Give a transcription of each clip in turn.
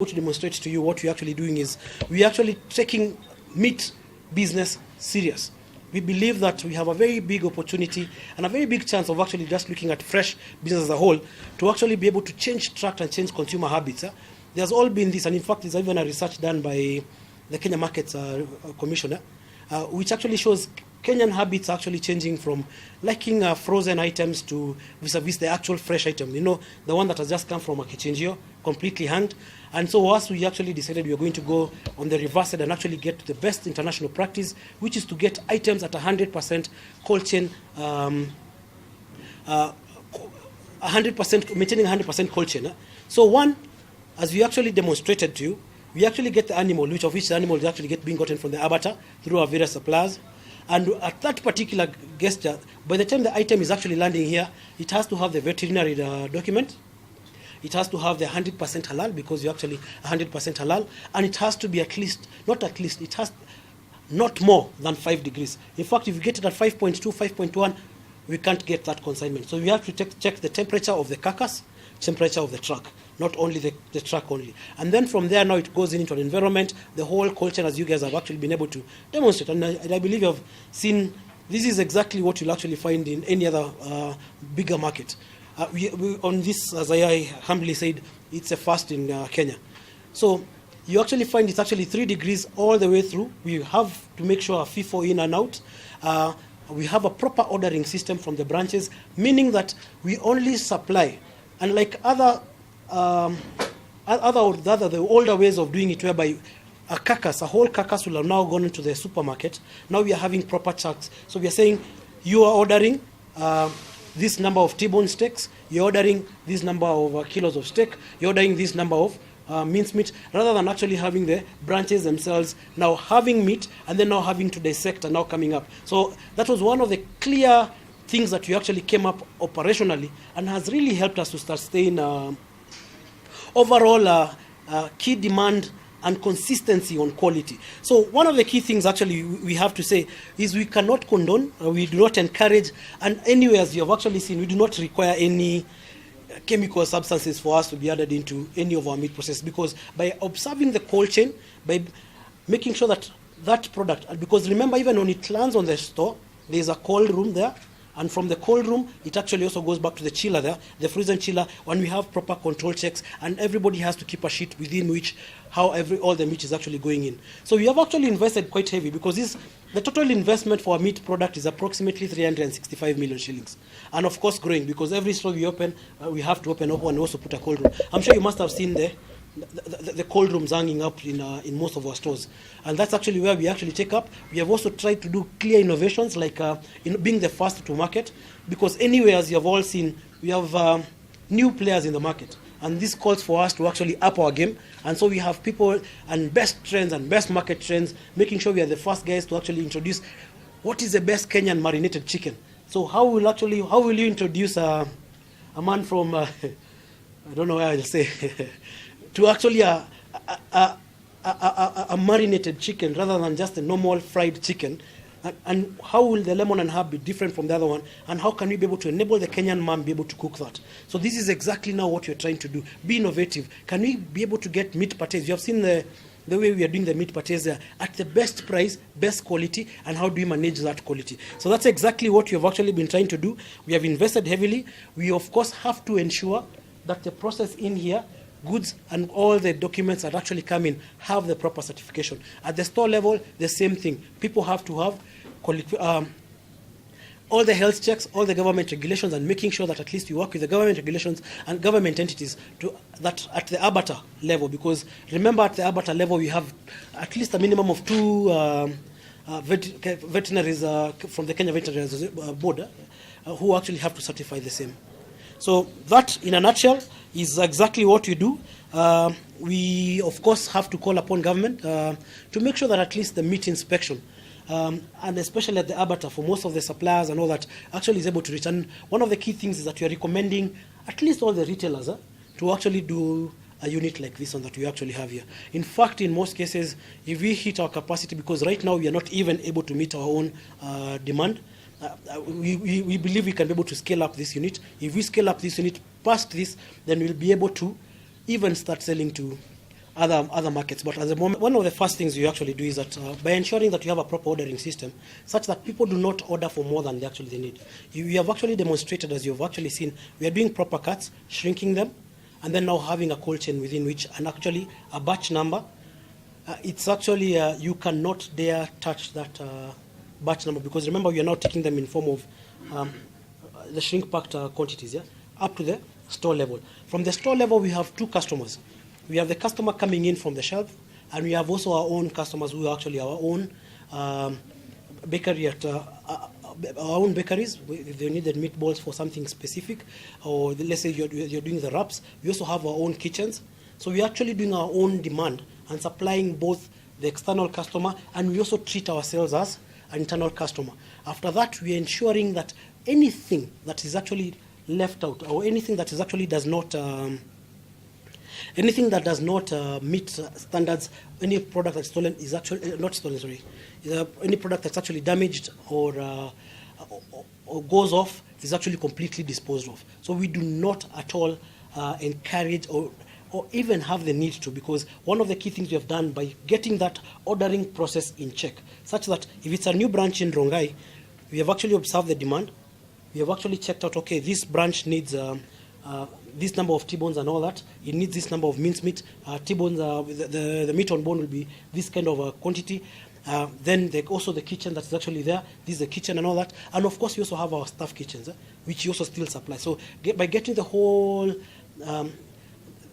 to demonstrate to you what we're actually doing is we're actually taking meat business serious. We believe that we have a very big opportunity and a very big chance of actually just looking at fresh business as a whole to actually be able to change track and change consumer habits. There's all been this, and in fact, there's even a research done by the Kenya Markets Commissioner, which actually shows Kenyan habits are actually changing from liking frozen items to vis-a-vis the actual fresh item. You know, the one that has just come from a kichinjio, completely hanged. And so us, we actually decided we are going to go on the reverse side and actually get to the best international practice, which is to get items at 100% cold chain, 100% maintaining 100% cold chain. So one, as we actually demonstrated to you, we actually get the animal, which the animal is actually being gotten from the abattoir through our various suppliers. And at that particular gesture, by the time the item is actually landing here, it has to have the veterinary document. It has to have the 100% halal, because you're actually 100% halal. And it has to be it has not more than 5 degrees. In fact, if you get it at 5.2, 5.1, we can't get that consignment. So we have to check the temperature of the carcass, temperature of the truck, not only the truck only. And then from there, now it goes into an environment, the whole culture, as you guys have actually been able to demonstrate. And I believe you have seen, this is exactly what you'll actually find in any other bigger market. We on this, as I humbly said, it's a first in Kenya. So you actually find it's actually 3 degrees all the way through. We have to make sure FIFO in and out. We have a proper ordering system from the branches, meaning that we only supply. And like the older ways of doing it, whereby a whole carcass will have now gone into the supermarket. Now we are having proper charts. So we are saying you are ordering this number of T-bone steaks, you're ordering this number of kilos of steak, you're ordering this number of mincemeat, rather than actually having the branches themselves now having meat and then now having to dissect and now coming up. So that was one of the clear things that we actually came up operationally and has really helped us to sustain overall key demand and consistency on quality. So one of the key things actually we have to say is we cannot condone, we do not encourage, and anywhere, as you have actually seen, we do not require any chemical substances for us to be added into any of our meat processes, because by observing the cold chain, by making sure that that product, because remember, even when it lands on the store, there's a cold room there. And from the cold room, it actually also goes back to the chiller there, the frozen chiller, when we have proper control checks, and everybody has to keep a sheet within which all the meat is actually going in. So we have actually invested quite heavy, because the total investment for a meat product is approximately 365 million shillings. And of course growing, because every store we open, we have to open up and also put a cold room. I'm sure you must have seen the cold rooms hanging up in most of our stores, and that's actually where we actually take up. We have also tried to do clear innovations, like being the first to market, because anywhere, as you have all seen, we have new players in the market, and this calls for us to actually up our game. And so we have people and best trends and best market trends, making sure we are the first guys to actually introduce what is the best Kenyan marinated chicken. So how will you introduce a man from I don't know where I'll say to actually a marinated chicken rather than just a normal fried chicken? And how will the lemon and herb be different from the other one? And how can we be able to enable the Kenyan man be able to cook that? So this is exactly now what we're trying to do. Be innovative. Can we be able to get meat pâtés? You have seen the way we are doing the meat pâtés there, at the best price, best quality, and how do we manage that quality? So that's exactly what we have actually been trying to do. We have invested heavily. We, of course, have to ensure that the process in here, goods and all the documents that actually come in, have the proper certification. At the store level, the same thing. People have to have all the health checks, all the government regulations, and making sure that at least you work with the government regulations and government entities that at the abattoir level. Because remember, at the abattoir level, we have at least a minimum of 2 veterinaries from the Kenya Veterinary Board who actually have to certify the same. So that, in a nutshell, is exactly what we do. We, of course, have to call upon government to make sure that at least the meat inspection, and especially at the abattoir, for most of the suppliers and all that, actually is able to reach. And one of the key things is that we are recommending at least all the retailers to actually do a unit like this one that we actually have here. In fact, in most cases, if we hit our capacity, because right now we are not even able to meet our own demand, we believe we can be able to scale up this unit. If we scale up this unit past this, then we'll be able to even start selling to other markets. But at the moment, one of the first things you actually do is that by ensuring that you have a proper ordering system, such that people do not order for more than they need. You have actually demonstrated, as you've actually seen, we are doing proper cuts, shrinking them, and then now having a cold chain within which, and actually a batch number. It's actually, you cannot dare touch that batch number, because remember, we are now taking them in form of the shrink-packed quantities, up to the store level. From the store level, we have two customers. We have the customer coming in from the shelf, and we have also our own customers who are actually our own bakery at our own bakeries. If they needed meatballs for something specific, or let's say you're doing the wraps, we also have our own kitchens. So we're actually doing our own demand and supplying both the external customer, and we also treat ourselves as an internal customer. After that, we're ensuring that anything that is actually left out, or anything that is actually does not meet standards, any product that's stolen is actually not stolen. Sorry, any product that's actually damaged or goes off is actually completely disposed of. So we do not at all encourage or even have the need to, because one of the key things we have done by getting that ordering process in check, such that if it's a new branch in Rongai, we have actually observed the demand. We have actually checked out, okay, this branch needs this number of T-bones and all that. It needs this number of mincemeat. T-bones, the meat on bone will be this kind of quantity. Then also the kitchen that is actually there. This is the kitchen and all that. And of course, we also have our staff kitchens, which we also still supply. So by getting the whole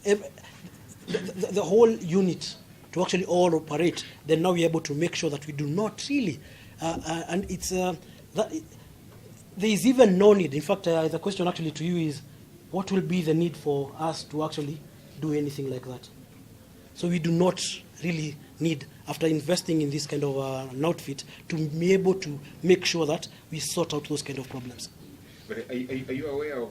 the whole unit to actually all operate, then now we're able to make sure that we do not really, and it's there is even no need. In fact, the question actually to you is, what will be the need for us to actually do anything like that? So we do not really need, after investing in this kind of an outfit, to be able to make sure that we sort out those kind of problems. But are you aware of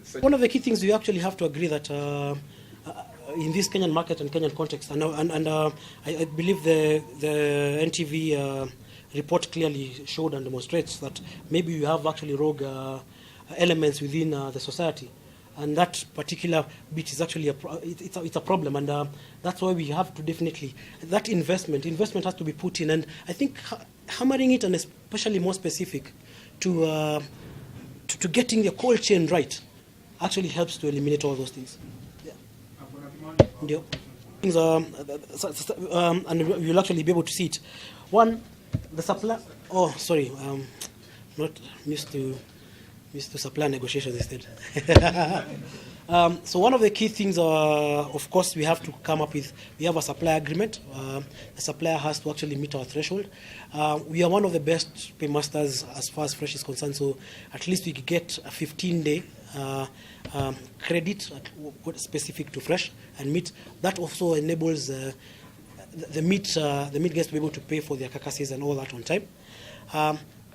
such... One of the key things we actually have to agree that in this Kenyan market and Kenyan context, and I believe the NTV report clearly showed and demonstrates that maybe you have actually rogue elements within the society, and that particular bit is actually it's a problem, and that's why we have to definitely, that investment has to be put in, and I think hammering it, and especially more specific to getting the cold chain right actually helps to eliminate all those things. Yeah. Things and you'll actually be able to see it. One, the supply. Oh, sorry, not used to supply negotiations instead. So one of the key things, of course, we have to come up with. We have a supply agreement. The supplier has to actually meet our threshold. We are one of the best paymasters as far as fresh is concerned. So at least we get a 15-day credit specific to fresh and meat. That also enables the meat guys to be able to pay for their carcasses and all that on time.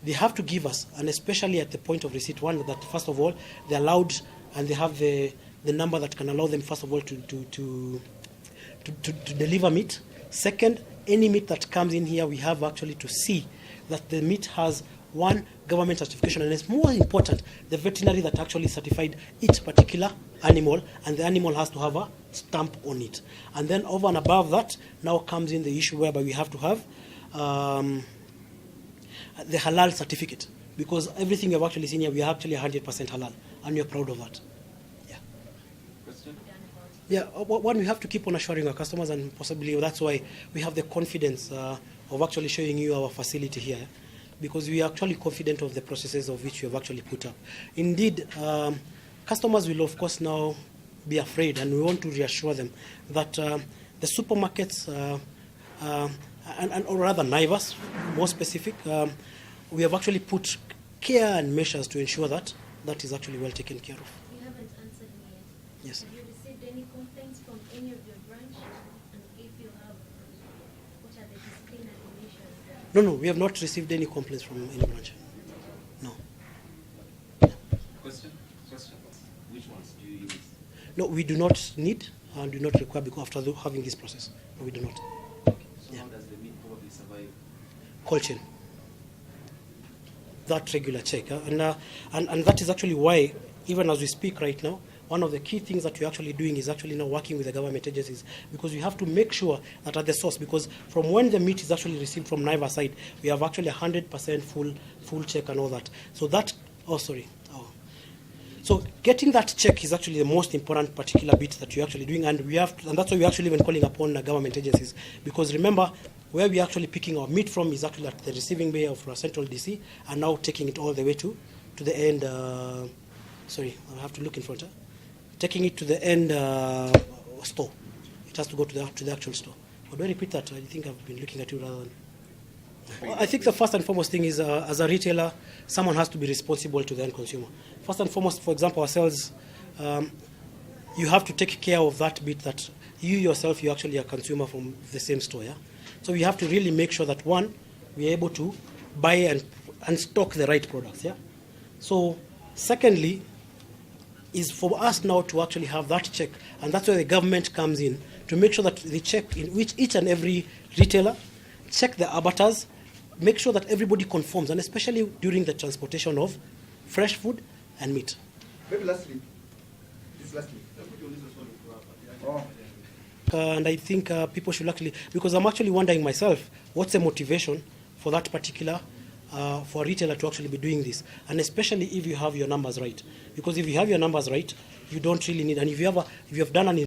They have to give us, and especially at the point of receipt, one, that first of all they're allowed and they have the number that can allow them first of all to deliver meat. Second, any meat that comes in here, we have actually to see that the meat has one, government certification, and it's more important, the veterinary that actually certified each particular animal, and the animal has to have a stamp on it. And then over and above that, now comes in the issue whereby we have to have the halal certificate, because everything you've actually seen here, we are actually 100% halal, and we are proud of that. Yeah. Question? Yeah, one, we have to keep on assuring our customers, and possibly that's why we have the confidence of actually showing you our facility here, because we are actually confident of the processes of which we have actually put up. Indeed, customers will of course now be afraid, and we want to reassure them that the supermarkets, or rather Naivas, more specific, we have actually put care and measures to ensure that that is actually well taken care of. You haven't answered me yet. Yes. Have you received any complaints from any of your branches? And if you have, what are the disciplinary measures? No, we have not received any complaints from any branch. No. Question? Which ones do you use? No, we do not need and do not require, because after having this process, no, we do not. So Yeah. how does the meat probably survive? Cold chain. That regular check, and that is actually why, even as we speak right now, one of the key things that we're actually doing is actually now working with the government agencies, because we have to make sure that at the source, because from when the meat is actually received from Naivas side, we have actually 100% full check and all that. So that, so getting that check is actually the most important particular bit that we're actually doing, and that's why we're actually even calling upon the government agencies, because remember, where we're actually picking our meat from is actually at the receiving bay of our central DC, and now taking it all the way to the end. Sorry, I'll have to look in front. Taking it to the end store. It has to go to the actual store. How do I repeat that? I think I've been looking at you rather than. Well, I think the first and foremost thing is, as a retailer, someone has to be responsible to the end consumer. First and foremost, for example, ourselves, you have to take care of that bit that you yourself, you're actually a consumer from the same store, yeah? So we have to really make sure that, one, we're able to buy and stock the right products, yeah? So, secondly, is for us now to actually have that check, and that's where the government comes in, to make sure that they check in which each and every retailer, check the abattoirs, make sure that everybody conforms, and especially during the transportation of fresh food and meat. Maybe lastly. And I think people should actually, because I'm actually wondering myself, what's the motivation for that particular, for a retailer to actually be doing this, and especially if you have your numbers right. Because if you have your numbers right, you don't really need, and if you have done an